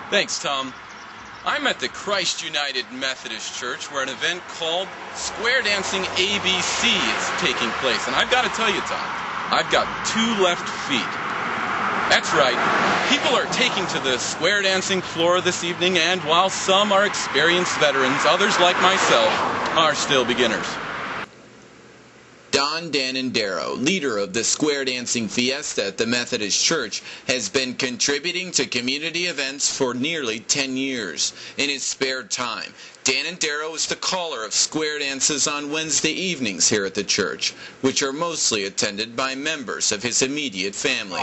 Thanks, Tom. I'm at the Christ United Methodist Church where an event called Square Dancing ABC is taking place. And I've got to tell you, Tom, I've got two left feet. That's right. People are taking to the square dancing floor this evening, and while some are experienced veterans, others like myself are still beginners. Don Danandero, leader of the Square Dancing Fiesta at the Methodist Church, has been contributing to community events for nearly 10 years. In his spare time, Danandero is the caller of square dances on Wednesday evenings here at the church, which are mostly attended by members of his immediate family.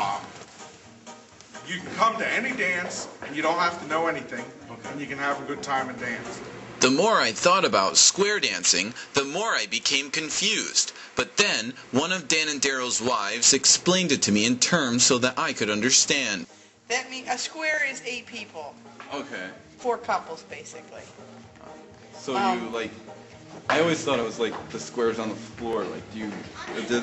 You can come to any dance, and you don't have to know anything, and you can have a good time and dance. The more I thought about square dancing, the more I became confused. But then, one of Danandero's wives explained it to me in terms so that I could understand. That means a square is 8 people. Okay. 4 couples, basically. So I always thought it was like the squares on the floor. Like,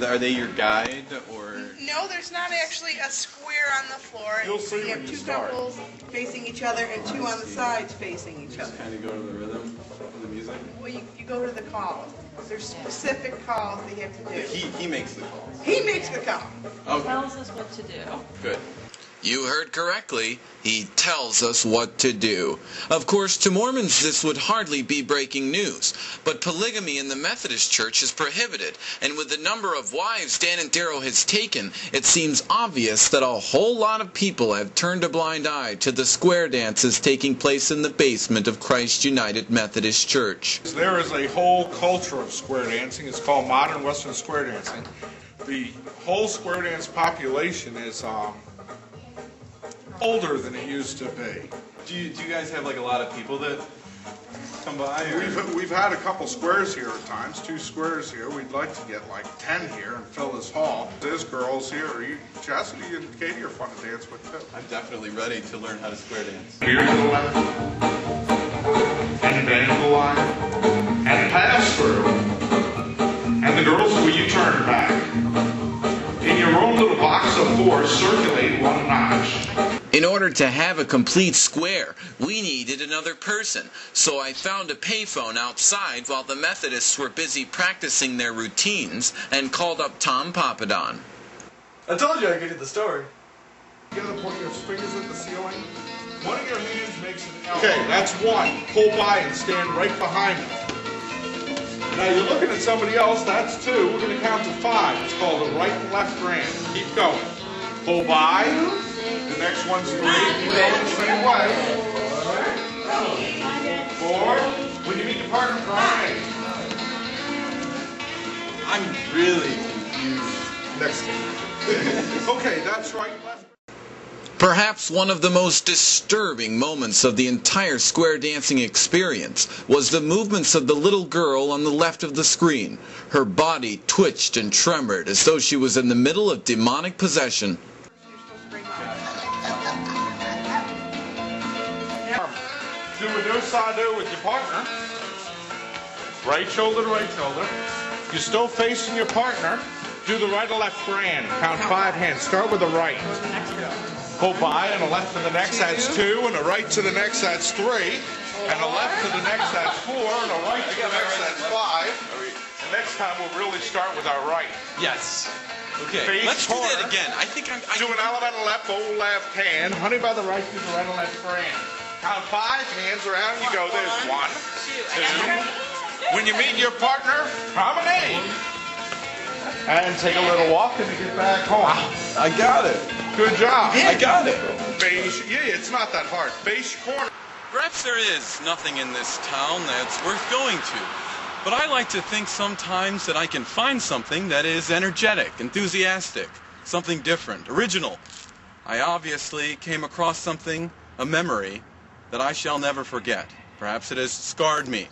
are they your guide, or? No, there's not actually a square on the floor. You'll see you have when you 2 start. couples facing each other and 2 on the sides facing each other. Kind of go to the rhythm of the music? Well, you go to the calls. There's specific calls that you have to do. He makes the calls. He makes the call. Okay. Tells us what to do. Good. You heard correctly. He tells us what to do. Of course, to Mormons this would hardly be breaking news, but polygamy in the Methodist Church is prohibited, and with the number of wives Danandero has taken, it seems obvious that a whole lot of people have turned a blind eye to the square dances taking place in the basement of Christ United Methodist Church. There is a whole culture of square dancing. It's called modern Western square dancing. The whole square dance population is older than it used to be. Do you guys have like a lot of people that come by? Or? We've had a couple squares here at times, 2 squares here. We'd like to get like 10 here and fill this hall. There's girls here. Chastity and Katie are fun to dance with too. I'm definitely ready to learn how to square dance. Here to the left, and down the line, and pass through. And the girls, will you turn back? In your own little box of 4, circulate 1 notch. In order to have a complete square, we needed another person, so I found a payphone outside while the Methodists were busy practicing their routines and called up Tom Papadon. I told you I could do the story. You gotta point your fingers at the ceiling. One of your hands makes an L. Okay, that's 1. Pull by and stand right behind them. Now you're looking at somebody else, that's 2. We're gonna count to 5. It's called a right and left grand. Keep going. Pull by. The next one's 3. Keep going the same way. 4. When you meet your partner, try. I'm really confused. Next one. Okay, that's right and left. Perhaps one of the most disturbing moments of the entire square dancing experience was the movements of the little girl on the left of the screen. Her body twitched and tremored as though she was in the middle of demonic possession. Do a do-sa-do with your partner. Right shoulder to right shoulder. You're still facing your partner. Do the right or left grand. Count 5 hands. Start with the right. Pull by, and a left to the next, that's 2, and a right to the next, that's 3, and a left to the next, that's 4, and a right to the next, that's 5. And next time we'll really start with our right. Yes. Okay. Face Let's do corner. that again. I think I'm. Do an element on the left, bowl left hand. Honey by the right, do the right and left grand. Count 5, hands around, you go. There's 1, 2. When you meet your partner, promenade. And take a little walk and get back home. I got it. Good job. I got it. Face, yeah, it's not that hard. Face your corner. Perhaps there is nothing in this town that's worth going to. But I like to think sometimes that I can find something that is energetic, enthusiastic, something different, original. I obviously came across something, a memory, that I shall never forget. Perhaps it has scarred me.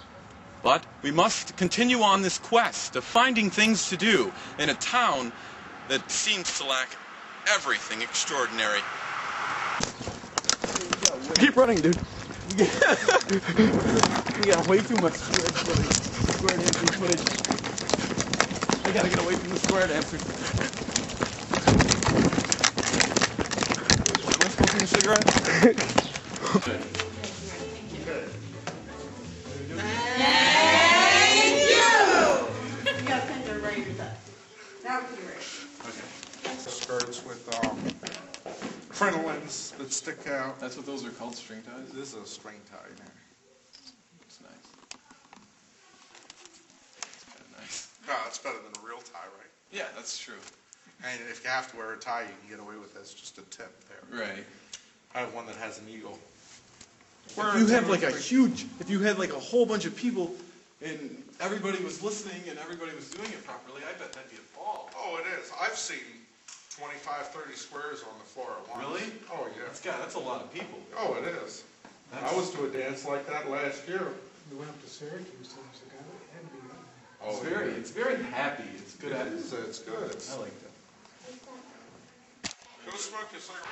But we must continue on this quest of finding things to do in a town that seems to lack everything extraordinary. Keep running, dude. We got way too much square dancing footage. I gotta get away from the square dancers. Am I smoking a cigarette? You gotta pin the razors up. Now we can erase. Skirts with crinolines that stick out. That's what those are called, string ties? This is a string tie in there. It's nice. It's kind of nice. No, it's better than a real tie, right? Yeah, that's true. And if you have to wear a tie, you can get away with this. Just a tip there. Right. I have one that has an eagle. If you have like if you had like a whole bunch of people and everybody was listening and everybody was doing it properly, I bet that'd be a ball. Oh, it is. I've seen 25, 30 squares on the floor at once. Really? Oh, yeah. That's a lot of people. Oh, it is. I was to a dance like that last year. We went up to Syracuse, there was a guy that had to be on there. Oh, It's very happy. It's good. It is. It's good. I like that. Go smoke your cigarette.